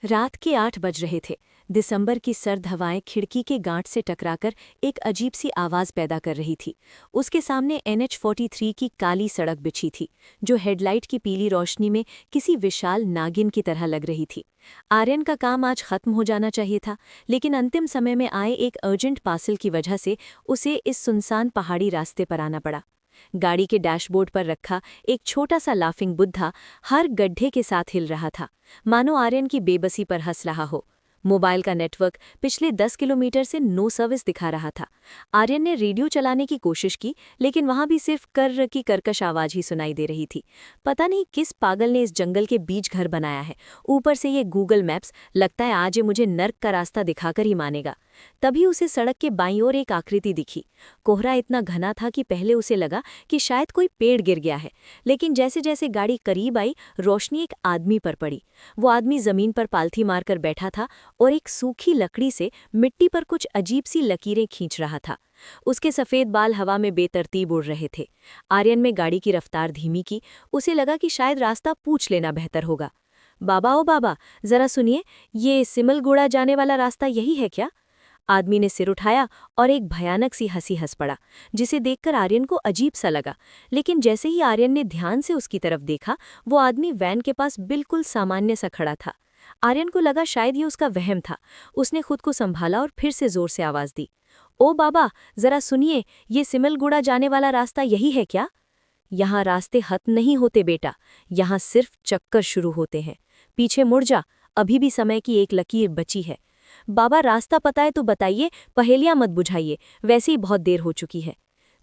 रात के 8 बज रहे थे। दिसंबर की सर्द हवाएं खिड़की के गांठ से टकराकर एक अजीब सी आवाज पैदा कर रही थी। उसके सामने NH43 की काली सड़क बिछी थी, जो हेडलाइट की पीली रोशनी में किसी विशाल नागिन की तरह लग रही थी। आर्यन का काम आज खत्म हो जाना चाहिए था, लेकिन अंतिम समय में आए एक अर्जेंट पार्सल की वजह से उसे इस सुनसान पहाड़ी रास्ते पर आना पड़ा। गाड़ी के डैशबोर्ड पर रखा एक छोटा सा लाफिंग बुद्धा हर गड्ढे के साथ हिल रहा था, मानो आर्यन की बेबसी पर हंस रहा हो। मोबाइल का नेटवर्क पिछले 10 किलोमीटर से नो सर्विस दिखा रहा था। आर्यन ने रेडियो चलाने की कोशिश की, लेकिन वहां भी सिर्फ कर्र की कर्कश आवाज ही सुनाई दे रही थी। पता नहीं किस पागल ने इस जंगल के बीच घर बनाया है। ऊपर से ये गूगल मैप्स, लगता है आज ये मुझे नर्क का रास्ता दिखाकर ही मानेगा। तभी उसे सड़क के बाईं ओर एक आकृति दिखी। कोहरा इतना घना था कि पहले उसे लगा कि शायद कोई पेड़ गिर गया है, लेकिन जैसे जैसे गाड़ी करीब आई, रोशनी एक आदमी पर पड़ी। वो आदमी जमीन पर पालथी मारकर बैठा था और एक सूखी लकड़ी से मिट्टी पर कुछ अजीब सी लकीरें खींच रहा था। उसके सफेद बाल हवा में बेतरतीब उड़ रहे थे। आर्यन में गाड़ी की रफ्तार धीमी की। उसे लगा कि शायद रास्ता पूछ लेना बेहतर होगा। बाबा ओ बाबा, जरा सुनिए, ये सिमलगुड़ा जाने वाला रास्ता यही है क्या? आदमी ने सिर उठाया और एक भयानक सी हंसी हंस पड़ा, जिसे देखकर आर्यन को अजीब सा लगा। लेकिन जैसे ही आर्यन ने ध्यान से उसकी तरफ देखा, वो आदमी वैन के पास बिल्कुल सामान्य सा खड़ा था। आर्यन को लगा शायद ये उसका वहम था। उसने खुद को संभाला और फिर से जोर से आवाज दी, ओ बाबा, जरा सुनिए, ये सिमलगुड़ा जाने वाला रास्ता यही है क्या? यहाँ रास्ते खत्म नहीं होते बेटा, यहाँ सिर्फ चक्कर शुरू होते हैं। पीछे मुड़ जा, अभी भी समय की एक लकीर बची है। बाबा, रास्ता पता है तो बताइए, पहेलियां मत बुझाइए, वैसे ही बहुत देर हो चुकी है।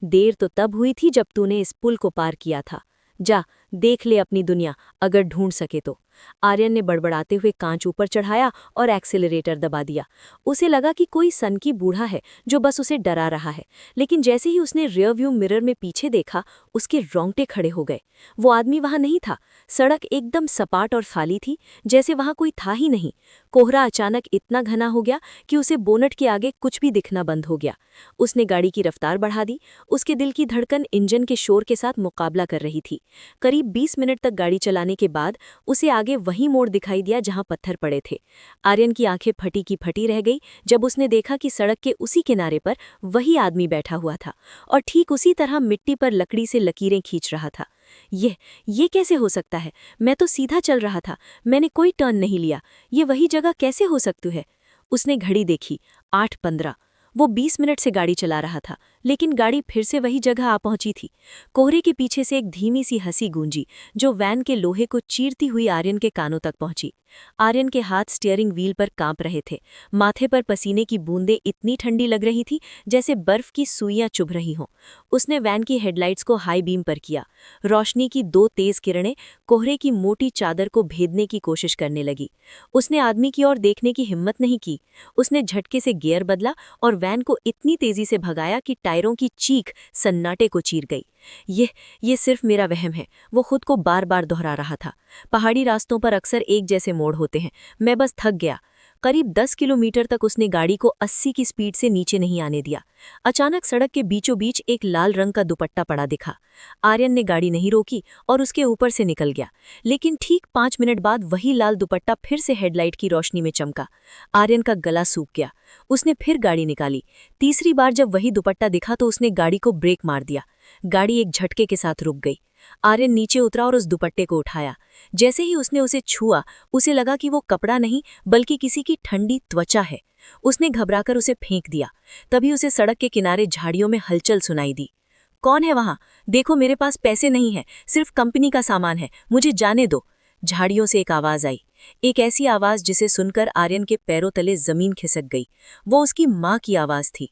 देर तो तब हुई थी जब तूने इस पुल को पार किया था। जा, देख ले अपनी दुनिया, अगर ढूंढ सके तो। आर्यन ने बड़बड़ाते हुए कांच ऊपर चढ़ाया और एक्सीलरेटर दबा दिया। उसे लगा कि कोई सनकी बूढ़ा है जो बस उसे डरा रहा है, लेकिन जैसे ही उसने रियर व्यू मिरर में पीछे देखा, उसके रोंगटे खड़े हो गए। वो आदमी वहां नहीं था। सड़क एकदम सपाट और खाली थी, जैसे वहां कोई था ही नहीं। कोहरा अचानक इतना घना हो गया कि उसे बोनट के आगे कुछ भी दिखना बंद हो गया। उसने गाड़ी की रफ्तार बढ़ा दी। उसके दिल की धड़कन इंजन के शोर के साथ मुकाबला कर रही थी। करीब 20 मिनट तक गाड़ी चलाने के बाद उसे आगे वही मोड़ दिखाई दिया जहां पत्थर पड़े थे। आर्यन की आंखें फटी की फटी रह गई जब उसने देखा कि सड़क के उसी किनारे पर वही आदमी बैठा हुआ था और ठीक उसी तरह मिट्टी पर लकड़ी से लकीरें खींच रहा था। ये कैसे हो सकता है? मैं तो सीधा चल रहा था, मैंने कोई टर्न नहीं लिया। ये वही जगह कैसे हो सकती है? उसने घड़ी देखी, 8:15। वो 20 मिनट से गाड़ी चला रहा था, लेकिन गाड़ी फिर से वही जगह आ पहुंची थी। कोहरे के पीछे से एक धीमी सी हंसी गूंजी, जो वैन के लोहे को चीरती हुई आर्यन के कानों तक पहुंची। आर्यन के हाथ स्टीयरिंग व्हील पर कांप रहे थे। माथे पर पसीने की बूंदें इतनी ठंडी लग रही थी जैसे बर्फ की सुइयां चुभ रही हों। उसने वैन की हेडलाइट्स को हाई बीम पर किया। रोशनी की 2 तेज किरणें कोहरे की मोटी चादर को भेदने की कोशिश करने लगी। उसने आदमी की ओर देखने की हिम्मत नहीं की। उसने झटके से गियर बदला और वैन को इतनी तेजी से भगाया कि टायरों की चीख सन्नाटे को चीर गई। ये सिर्फ मेरा वहम है, वो खुद को बार बार दोहरा रहा था। पहाड़ी रास्तों पर अक्सर एक जैसे मोड़ होते हैं, मैं बस थक गया। करीब 10 किलोमीटर तक उसने गाड़ी को 80 की स्पीड से नीचे नहीं आने दिया। अचानक सड़क के बीचों बीच एक लाल रंग का दुपट्टा पड़ा दिखा। आर्यन ने गाड़ी नहीं रोकी और उसके ऊपर से निकल गया, लेकिन ठीक 5 मिनट बाद वही लाल दुपट्टा फिर से हेडलाइट की रोशनी में चमका। आर्यन का गला सूख गया। उसने फिर गाड़ी निकाली। तीसरी बार जब वही दुपट्टा दिखा तो उसने गाड़ी को ब्रेक मार दिया। गाड़ी एक झटके के साथ रुक गई। आर्यन नीचे उतरा और उस दुपट्टे को उठाया। जैसे ही उसने उसे छुआ, उसे लगा कि वो कपड़ा नहीं बल्कि किसी की ठंडी त्वचा है। उसने घबराकर उसे फेंक दिया। तभी उसे सड़क के किनारे झाड़ियों में हलचल सुनाई दी। कौन है वहां? देखो, मेरे पास पैसे नहीं है, सिर्फ कंपनी का सामान है, मुझे जाने दो। झाड़ियों से एक आवाज आई, एक ऐसी आवाज जिसे सुनकर आर्यन के पैरों तले जमीन खिसक गई। वो उसकी माँ की आवाज थी।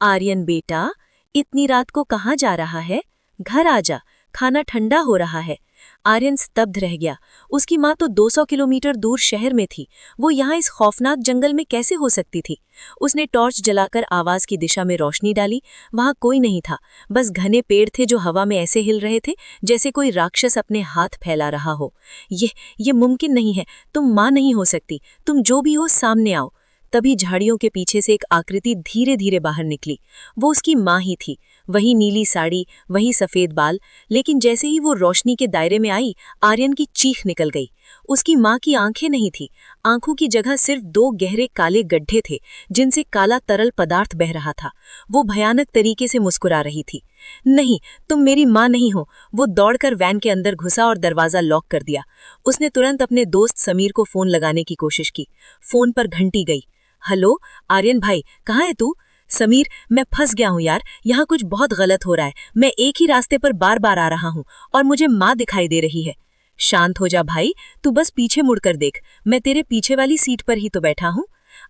आर्यन बेटा, इतनी रात को कहाँ जा रहा है? घर आजा, खाना ठंडा हो रहा है। आर्यन स्तब्ध रह गया। उसकी माँ तो 200 किलोमीटर दूर शहर में थी। वो यहाँ इस खौफनाक जंगल में कैसे हो सकती थी? उसने टॉर्च जलाकर आवाज की दिशा में रोशनी डाली। वहां कोई नहीं था, बस घने पेड़ थे जो हवा में ऐसे हिल रहे थे जैसे कोई राक्षस अपने हाथ फैला रहा हो। ये मुमकिन नहीं है, तुम माँ नहीं हो सकती, तुम जो भी हो सामने आओ। तभी झाड़ियों के पीछे से एक आकृति धीरे धीरे बाहर निकली। वो उसकी माँ ही थी। वही नीली साड़ी, वही सफेद बाल। लेकिन जैसे ही वो रोशनी के दायरे में आई, आर्यन की चीख निकल गई। उसकी माँ की आंखें नहीं थी। आंखों की जगह सिर्फ 2 गहरे काले गड्ढे थे, जिनसे काला तरल पदार्थ बह रहा था। वो भयानक तरीके से मुस्कुरा रही थी। नहीं, तुम मेरी माँ नहीं हो। वो दौड़कर वैन के अंदर घुसा और दरवाजा लॉक कर दिया। उसने तुरंत अपने दोस्त समीर को फोन लगाने की कोशिश की। फोन पर घंटी गई। हेलो आर्यन भाई, कहाँ है तू? समीर, मैं फंस गया हूँ यार, यहाँ कुछ बहुत गलत हो रहा है। मैं एक ही रास्ते पर बार बार आ रहा हूँ और मुझे माँ दिखाई दे रही है। शांत हो जा भाई, तू बस पीछे मुड़कर देख, मैं तेरे पीछे वाली सीट पर ही तो बैठा हूँ।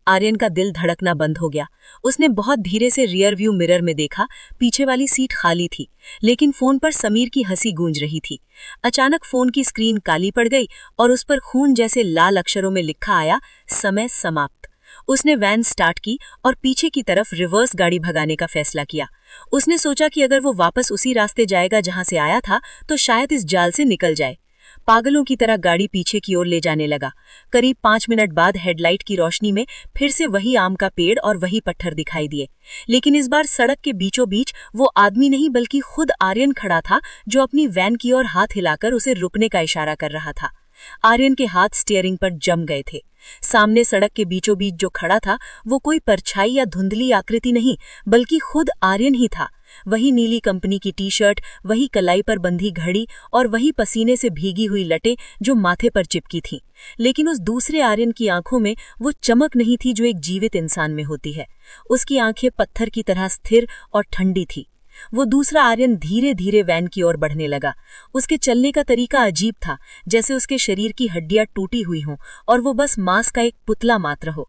आर्यन का दिल धड़कना बंद हो गया। उसने बहुत धीरे से रियर व्यू मिरर में देखा। पीछे वाली सीट खाली थी, लेकिन फोन पर समीर की हंसी गूंज रही थी। अचानक फोन की स्क्रीन काली पड़ गई और उस पर खून जैसे लाल अक्षरों में लिखा आया, समय समाप्त। उसने वैन स्टार्ट की और पीछे की तरफ रिवर्स गाड़ी भगाने का फैसला किया। उसने सोचा कि अगर वो वापस उसी रास्ते जाएगा जहां से आया था, तो शायद इस जाल से निकल जाए। पागलों की तरह गाड़ी पीछे की ओर ले जाने लगा। करीब 5 मिनट बाद हेडलाइट की रोशनी में फिर से वही आम का पेड़ और वही पत्थर दिखाई दिए। लेकिन इस बार सड़क के बीचों बीच वो आदमी नहीं बल्कि खुद आर्यन खड़ा था, जो अपनी वैन की ओर हाथ हिलाकर उसे रुकने का इशारा कर रहा था। आर्यन के हाथ स्टीयरिंग पर जम गए थे। सामने सड़क के बीचों बीच जो खड़ा था, वो कोई परछाई या धुंधली आकृति नहीं, बल्कि खुद आर्यन ही था। वही नीली कंपनी की टी-शर्ट, वही कलाई पर बंधी घड़ी और वही पसीने से भीगी हुई लटें जो माथे पर चिपकी थीं। लेकिन उस दूसरे आर्यन की आंखों में वो चमक नहीं थी जो एक जीवित इंसान में होती है। उसकी आंखें पत्थर की तरह स्थिर और ठंडी थी। वो दूसरा आर्यन धीरे धीरे वैन की ओर बढ़ने लगा। उसके चलने का तरीका अजीब था, जैसे उसके शरीर की हड्डियां टूटी हुई हों और वो बस मांस का एक पुतला मात्र हो।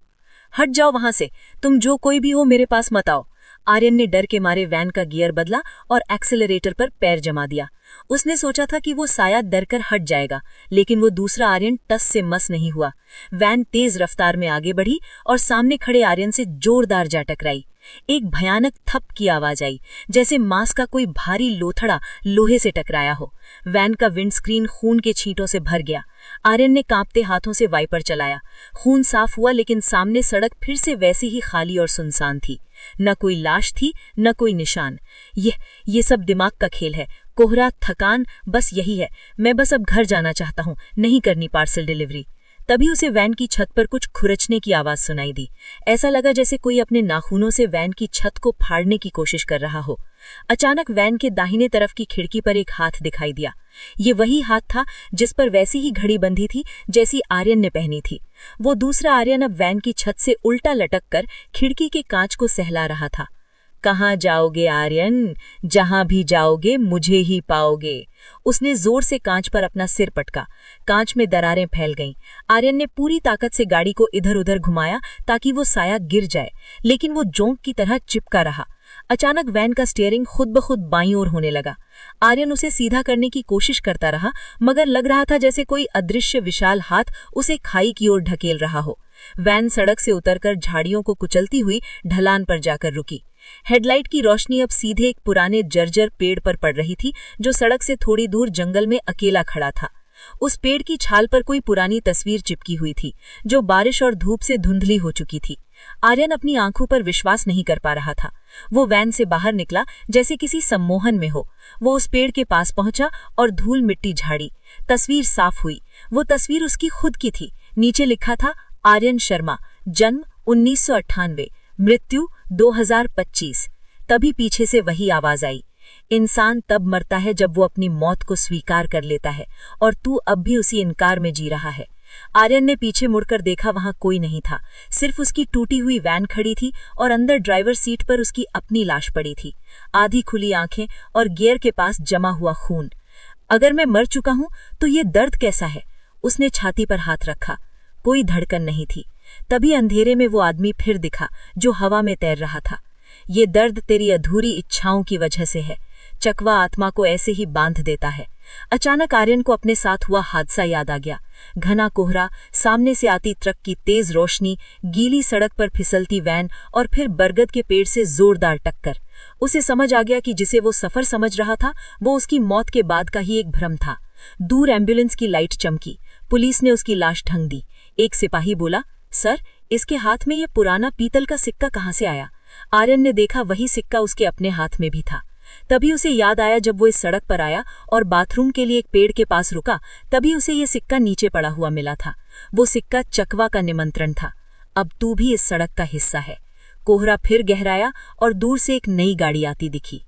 हट जाओ वहां से, तुम जो कोई भी हो मेरे पास मत आओ। आर्यन ने डर के मारे वैन का गियर बदला और एक्सेलरेटर पर पैर जमा दिया। उसने सोचा था कि वो शायद डरकर हट जाएगा, लेकिन वो दूसरा आर्यन टस से मस नहीं हुआ। वैन तेज रफ्तार में आगे बढ़ी और सामने खड़े आर्यन से जोरदार जा टकराई। एक भयानक थप की आवाज आई, जैसे मांस का कोई भारी लोथड़ा लोहे से टकराया हो। वैन का विंडस्क्रीन खून के छींटों से भर गया। आर्यन ने कांपते हाथों से वाइपर चलाया। खून साफ हुआ, लेकिन सामने सड़क फिर से वैसी ही खाली और सुनसान थी। न कोई लाश थी, न कोई निशान। ये सब दिमाग का खेल है। कोहरा, थकान, बस यही है। मैं बस अब घर जाना चाहता हूँ, नहीं करनी पार्सल डिलीवरी। तभी उसे वैन की छत पर कुछ खुरचने की आवाज सुनाई दी। ऐसा लगा जैसे कोई अपने नाखूनों से वैन की छत को फाड़ने की कोशिश कर रहा हो। अचानक वैन के दाहिने तरफ की खिड़की पर एक हाथ दिखाई दिया। ये वही हाथ था जिस पर वैसी ही घड़ी बंधी थी जैसी आर्यन ने पहनी थी। वो दूसरा आर्यन अब वैन की छत से उल्टा लटक कर खिड़की के कांच को सहला रहा था। कहाँ जाओगे आर्यन? जहां भी जाओगे मुझे ही पाओगे। उसने जोर से कांच पर अपना सिर पटका। कांच में दरारें फैल गईं। आर्यन ने पूरी ताकत से गाड़ी को इधर उधर घुमाया ताकि वो साया गिर जाए, लेकिन वो जोंक की तरह चिपका रहा। अचानक वैन का स्टीयरिंग खुद ब खुद बाईं ओर होने लगा। आर्यन उसे सीधा करने की कोशिश करता रहा, मगर लग रहा था जैसे कोई अदृश्य विशाल हाथ उसे खाई की ओर ढकेल रहा हो। वैन सड़क से उतरकर झाड़ियों को कुचलती हुई ढलान पर जाकर रुकी। हेडलाइट की रोशनी अब सीधे एक पुराने जर्जर पेड़ पर पड़ रही थी, जो सड़क से थोड़ी दूर जंगल में अकेला खड़ा था। उस पेड़ की छाल पर कोई पुरानी तस्वीर चिपकी हुई थी, जो बारिश और धूप से धुंधली हो चुकी थी। आर्यन अपनी आंखों पर विश्वास नहीं कर पा रहा था। वो वैन से बाहर निकला जैसे किसी सम्मोहन में हो। वो उस पेड़ के पास पहुंचा और धूल मिट्टी झाड़ी। तस्वीर साफ हुई। वो तस्वीर उसकी खुद की थी। नीचे लिखा था, आर्यन शर्मा, जन्म 1998, मृत्यु 2025। तभी पीछे से वही आवाज आई, इंसान तब मरता है जब वो अपनी मौत को स्वीकार कर लेता है, और तू अब भी उसी इनकार में जी रहा है। आर्यन ने पीछे मुड़कर देखा, वहां कोई नहीं था। सिर्फ उसकी टूटी हुई वैन खड़ी थी और अंदर ड्राइवर सीट पर उसकी अपनी लाश पड़ी थी, आधी खुली आंखें और गियर के पास जमा हुआ खून। अगर मैं मर चुका हूं तो ये दर्द कैसा है? उसने छाती पर हाथ रखा। कोई धड़कन नहीं थी। तभी अंधेरे में वो आदमी फिर दिखा, जो हवा में तैर रहा था। ये दर्द तेरी अधूरी इच्छाओं की वजह से है। चकवा आत्मा को ऐसे ही बांध देता है। अचानक आर्यन को अपने साथ हुआ हादसा याद आ गया। घना कोहरा, सामने से आती ट्रक की तेज रोशनी, गीली सड़क पर फिसलती वैन और फिर बरगद के पेड़ से जोरदार टक्कर। उसे समझ आ गया कि जिसे वो सफर समझ रहा था, वो उसकी मौत के बाद का ही एक भ्रम था। दूर एम्बुलेंस की लाइट चमकी। पुलिस ने उसकी लाश ढंग दी। एक सिपाही बोला, सर, इसके हाथ में ये पुराना पीतल का सिक्का कहाँ से आया? आर्यन ने देखा वही सिक्का उसके अपने हाथ में भी था। तभी उसे याद आया जब वो इस सड़क पर आया और बाथरूम के लिए एक पेड़ के पास रुका, तभी उसे ये सिक्का नीचे पड़ा हुआ मिला था। वो सिक्का चकवा का निमंत्रण था। अब तू भी इस सड़क का हिस्सा है। कोहरा फिर गहराया और दूर से एक नई गाड़ी आती दिखी।